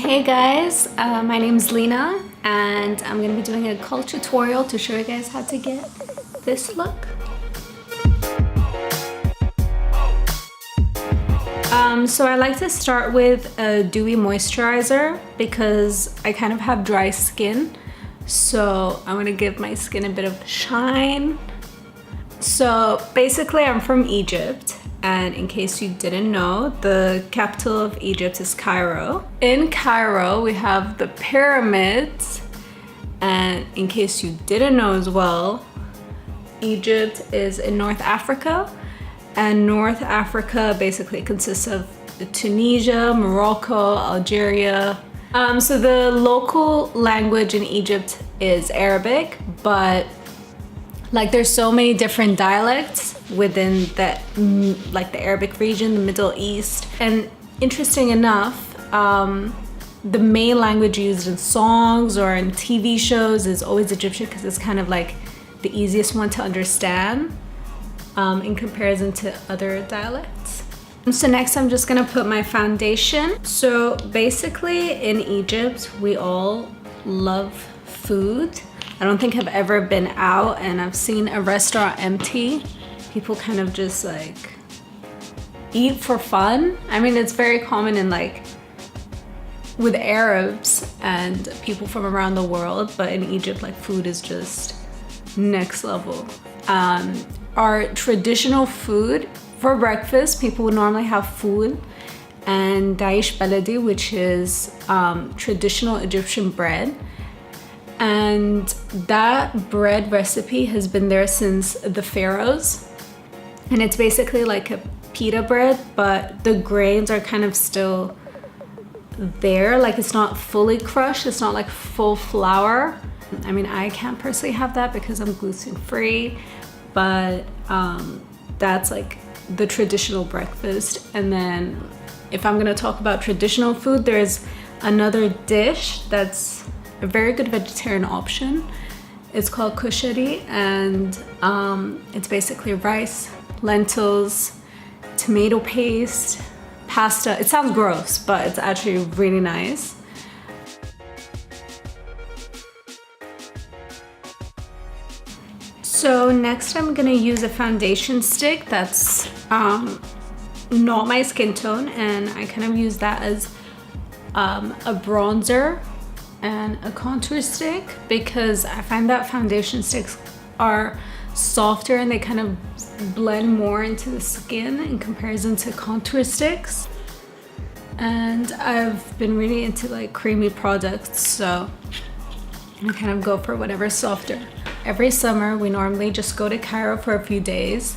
Hey guys, my name is Lina and I'm going to be doing a culture tutorial to show you guys how to get this look. So I like to start with a dewy moisturizer because I kind of have dry skin, so I want to give my skin a bit of shine. So basically I'm from Egypt, and in case you didn't know, the capital of Egypt is Cairo. In Cairo we have the pyramids, and in case you didn't know as well, Egypt is in North Africa, and North Africa basically consists of Tunisia, Morocco, Algeria. So the local language in Egypt is Arabic, but like there's so many different dialects within that, like the Arabic region, the Middle East. And interesting enough, the main language used in songs or in TV shows is always Egyptian because it's kind of like the easiest one to understand in comparison to other dialects. So next I'm just gonna put my foundation. So basically in Egypt, we all love food. I don't think I've ever been out and I've seen a restaurant empty. People kind of just like eat for fun. I mean, it's very common in like with Arabs and people from around the world, but in Egypt, like food is just next level. Our traditional food for breakfast, people would normally have food and daish baladi, which is traditional Egyptian bread. And that bread recipe has been there since the pharaohs, and it's basically like a pita bread, but the grains are kind of still there, like it's not fully crushed, it's not like full flour. I mean, I can't personally have that because I'm gluten-free, but that's like the traditional breakfast. And then if I'm gonna talk about traditional food, there's another dish that's a very good vegetarian option. It's called kushari, and it's basically rice, lentils, tomato paste, pasta. It sounds gross, but it's actually really nice. So next I'm gonna use a foundation stick that's not my skin tone, and I kind of use that as a bronzer and a contour stick because I find that foundation sticks are softer and they kind of blend more into the skin in comparison to contour sticks. And I've been really into like creamy products, so I kind of go for whatever's softer. Every summer we normally just go to Cairo for a few days,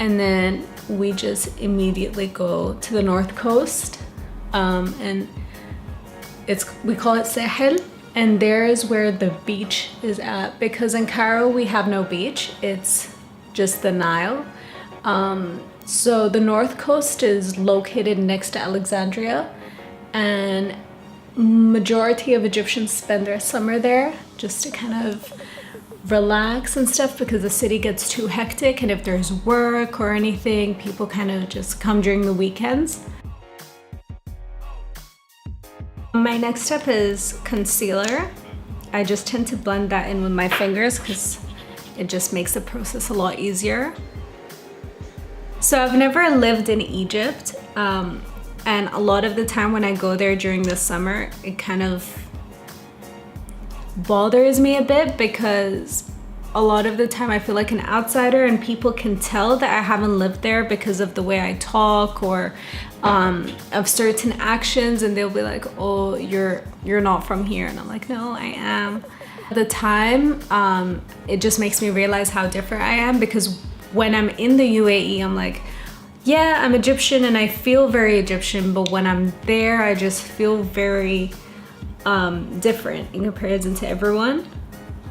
and then we just immediately go to the north coast, and we call it Sahel, and there is where the beach is at, because in Cairo we have no beach, it's just the Nile. So the north coast is located next to Alexandria, and majority of Egyptians spend their summer there just to kind of relax and stuff, because the city gets too hectic, and if there's work or anything, people kind of just come during the weekends. My next step is concealer. I just tend to blend that in with my fingers because it just makes the process a lot easier. So I've never lived in Egypt, and a lot of the time when I go there during the summer, it kind of bothers me a bit because a lot of the time I feel like an outsider, and people can tell that I haven't lived there because of the way I talk or of certain actions, and they'll be like, oh, you're not from here, and I'm like, no, I am. At the time, it just makes me realize how different I am, because when I'm in the UAE, I'm like, yeah, I'm Egyptian and I feel very Egyptian, but when I'm there, I just feel very different in comparison to everyone.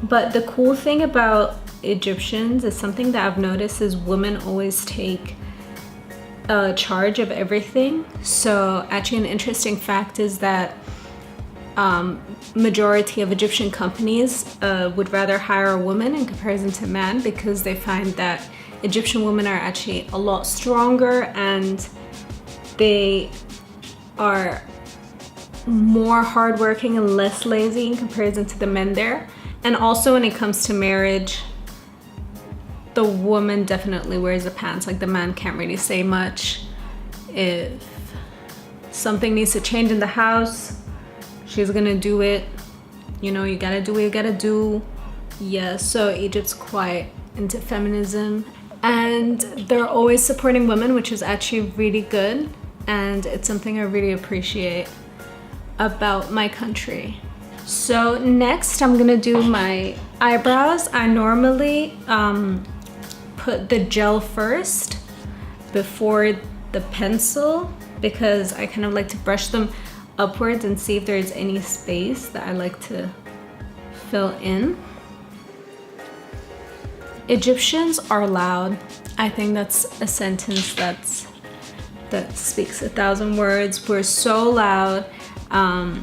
But the cool thing about Egyptians is something that I've noticed is women always take charge of everything. So actually an interesting fact is that majority of Egyptian companies would rather hire a woman in comparison to men, because they find that Egyptian women are actually a lot stronger and they are more hardworking and less lazy in comparison to the men there. And also when it comes to marriage, the woman definitely wears the pants. Like the man can't really say much. If something needs to change in the house, she's gonna do it. You know, you gotta do what you gotta do. Yeah, so Egypt's quite into feminism, and they're always supporting women, which is actually really good, and it's something I really appreciate about my country. So next I'm gonna do my eyebrows. I normally put the gel first before the pencil because I kind of like to brush them upwards and see if there's any space that I like to fill in. Egyptians are loud. I think that's a sentence that speaks 1,000 words. We're so loud. And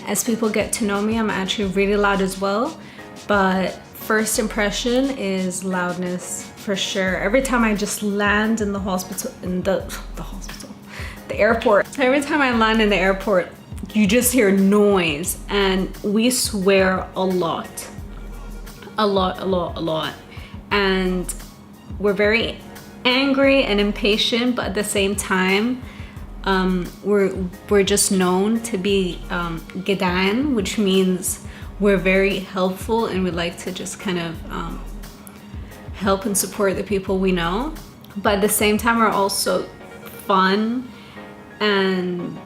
as people get to know me, I'm actually really loud as well. But first impression is loudness for sure. Every time I just land in the hospital, the airport. Every time I land in the airport, you just hear noise, and we swear a lot. And we're very angry and impatient, but at the same time, we're just known to be Ctzn, which means we're very helpful and we like to just kind of help and support the people we know. But at the same time, we're also fun, and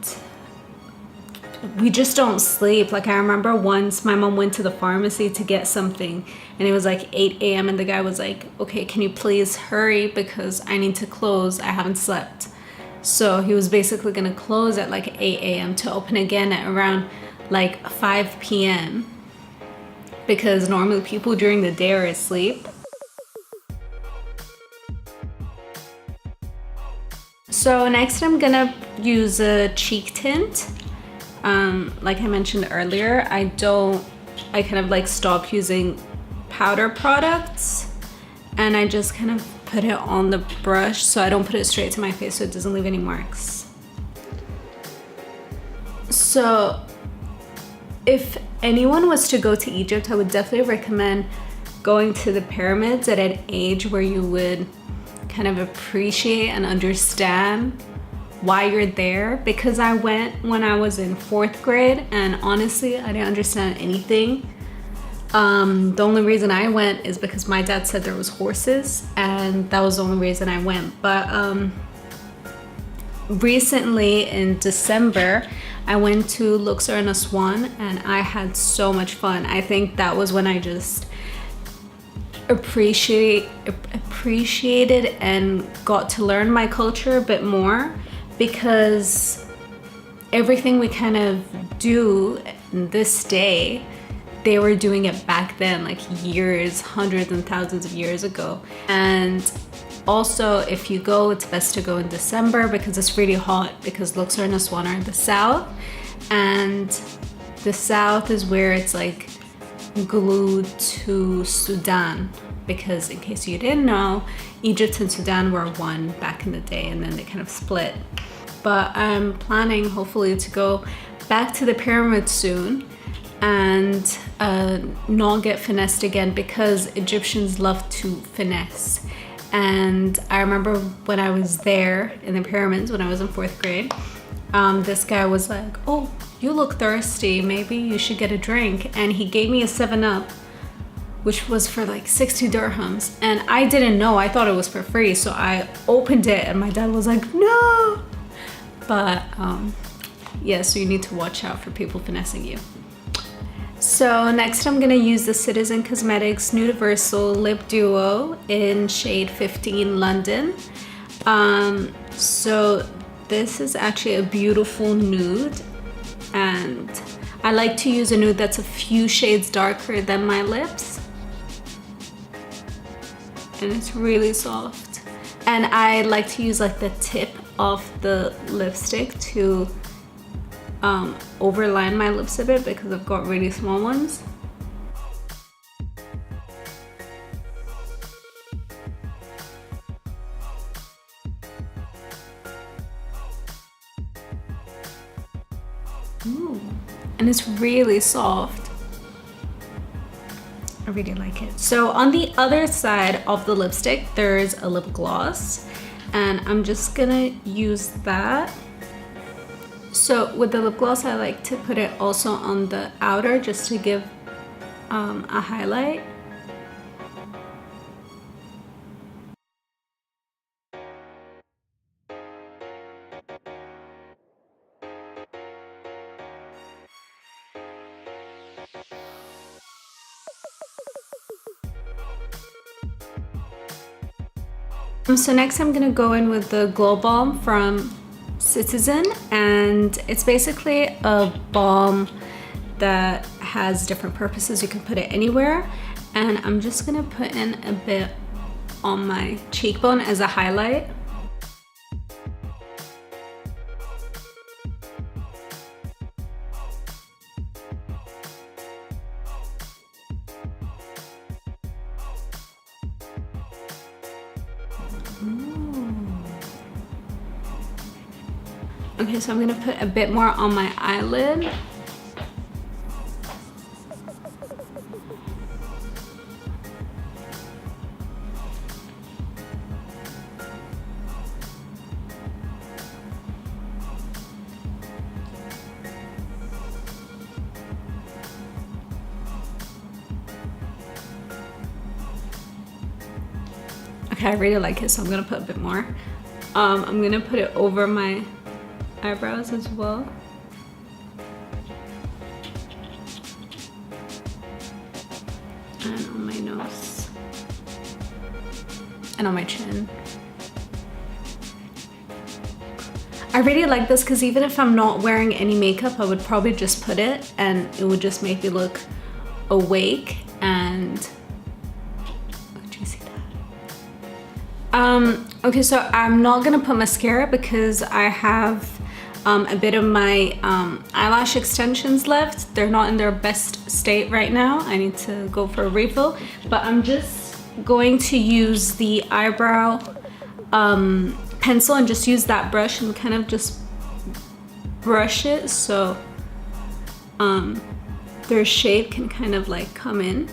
we just don't sleep. Like I remember once my mom went to the pharmacy to get something and it was like 8 a.m. and the guy was like, okay, can you please hurry because I need to close, I haven't slept. So he was basically gonna close at like 8 a.m. to open again at around like 5 p.m. because normally people during the day are asleep. So next I'm gonna use a cheek tint. Like I mentioned earlier, I kind of like stop using powder products, and I just kind of put it on the brush so I don't put it straight to my face so it doesn't leave any marks. So if anyone was to go to Egypt, I would definitely recommend going to the pyramids at an age where you would kind of appreciate and understand why you're there, because I went when I was in 4th grade and honestly I didn't understand anything. The only reason I went is because my dad said there was horses, and that was the only reason I went. But recently in December I went to Luxor and Aswan and I had so much fun. I think that was when I just appreciated and got to learn my culture a bit more, because everything we kind of do this day, they were doing it back then, like years, hundreds and thousands of years ago. And also if you go, it's best to go in December because it's really hot, because Luxor and Aswan are in the south, and the south is where it's like glued to Sudan, because in case you didn't know, Egypt and Sudan were one back in the day and then they kind of split. But I'm planning hopefully to go back to the pyramids soon and not get finessed again, because Egyptians love to finesse. And I remember when I was there in the pyramids when I was in 4th grade, this guy was like, oh, you look thirsty, maybe you should get a drink. And he gave me a 7-Up, which was for like 60 dirhams. And I didn't know, I thought it was for free. So I opened it and my dad was like, no. But yeah, so you need to watch out for people finessing you. So next I'm gonna use the Ctzn Cosmetics Nudiversal Lip Duo in shade 15 London. So this is actually a beautiful nude, and I like to use a nude that's a few shades darker than my lips. And it's really soft. And I like to use like the tip of the lipstick to overline my lips a bit because I've got really small ones. Ooh. And it's really soft. I really like it. So on the other side of the lipstick, there's a lip gloss, and I'm just gonna use that. So with the lip gloss, I like to put it also on the outer just to give a highlight. So next I'm gonna go in with the Globalm from Ctzn, and it's basically a balm that has different purposes. You can put it anywhere, and I'm just gonna put in a bit on my cheekbone as a highlight. Okay, so I'm gonna put a bit more on my eyelid. Okay, I really like it, so I'm gonna put a bit more. I'm gonna put it over my eyebrows as well. And on my nose. And on my chin. I really like this because even if I'm not wearing any makeup, I would probably just put it and it would just make me look awake. And do you see that? Okay, so I'm not gonna put mascara because I have a bit of my eyelash extensions left. They're not in their best state right now. I need to go for a refill, but I'm just going to use the eyebrow pencil and just use that brush and kind of just brush it so their shape can kind of like come in.